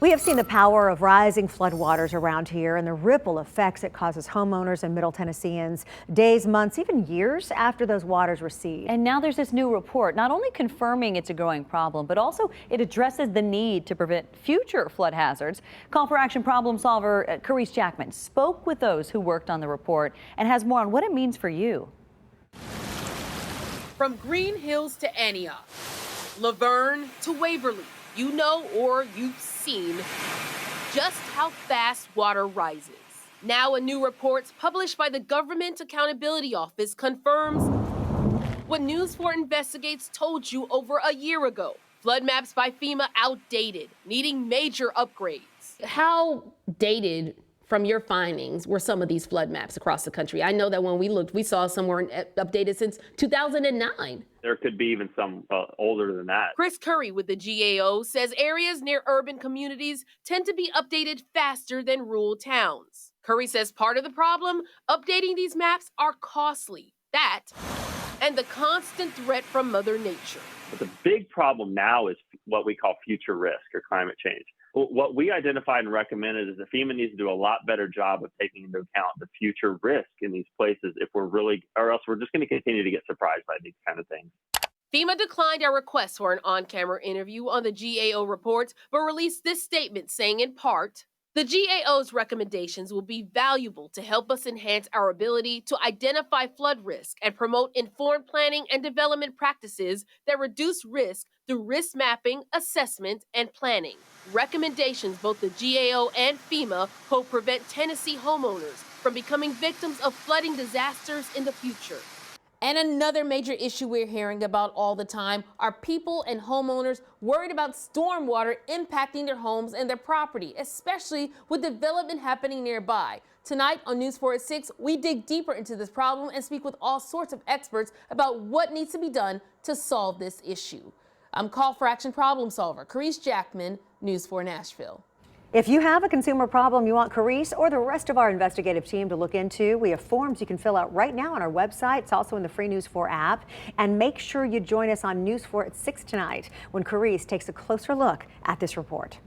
We have seen the power of rising floodwaters around here and the ripple effects it causes homeowners and Middle Tennesseans days, months, even years after those waters recede. And now there's this new report, not only confirming it's a growing problem, but also it addresses the need to prevent future flood hazards. Call for Action problem solver Carice Jackman spoke with those who worked on the report and has more on what it means for you. From Green Hills to Antioch, Laverne to Waverly, you know or you've seen just how fast water rises. Now a new report published by the Government Accountability Office confirms what News 4 Investigates told you over a year ago. Flood maps by FEMA outdated, needing major upgrades. How dated from your findings were some of these flood maps across the country? I know that when we looked, we saw some weren't updated since 2009. There could be even some older than that. Chris Curry with the GAO says areas near urban communities tend to be updated faster than rural towns. Curry says part of the problem, updating these maps are costly. That and the constant threat from Mother Nature. But the big problem now is what we call future risk or climate change. What we identified and recommended is that FEMA needs to do a lot better job of taking into account the future risk in these places or else we're just going to continue to get surprised by these kind of things. FEMA declined our request for an on-camera interview on the GAO report, but released this statement saying in part, the GAO's recommendations will be valuable to help us enhance our ability to identify flood risk and promote informed planning and development practices that reduce risk through risk mapping, assessment, and planning. Recommendations both the GAO and FEMA hope prevent Tennessee homeowners from becoming victims of flooding disasters in the future. And another major issue we're hearing about all the time are people and homeowners worried about stormwater impacting their homes and their property, especially with development happening nearby. Tonight on News 4 at 6, we dig deeper into this problem and speak with all sorts of experts about what needs to be done to solve this issue. I'm Call for Action problem solver Carice Jackman, News 4 Nashville. If you have a consumer problem you want Carice or the rest of our investigative team to look into, we have forms you can fill out right now on our website. It's also in the free News 4 app. And make sure you join us on News 4 at 6 tonight when Carice takes a closer look at this report.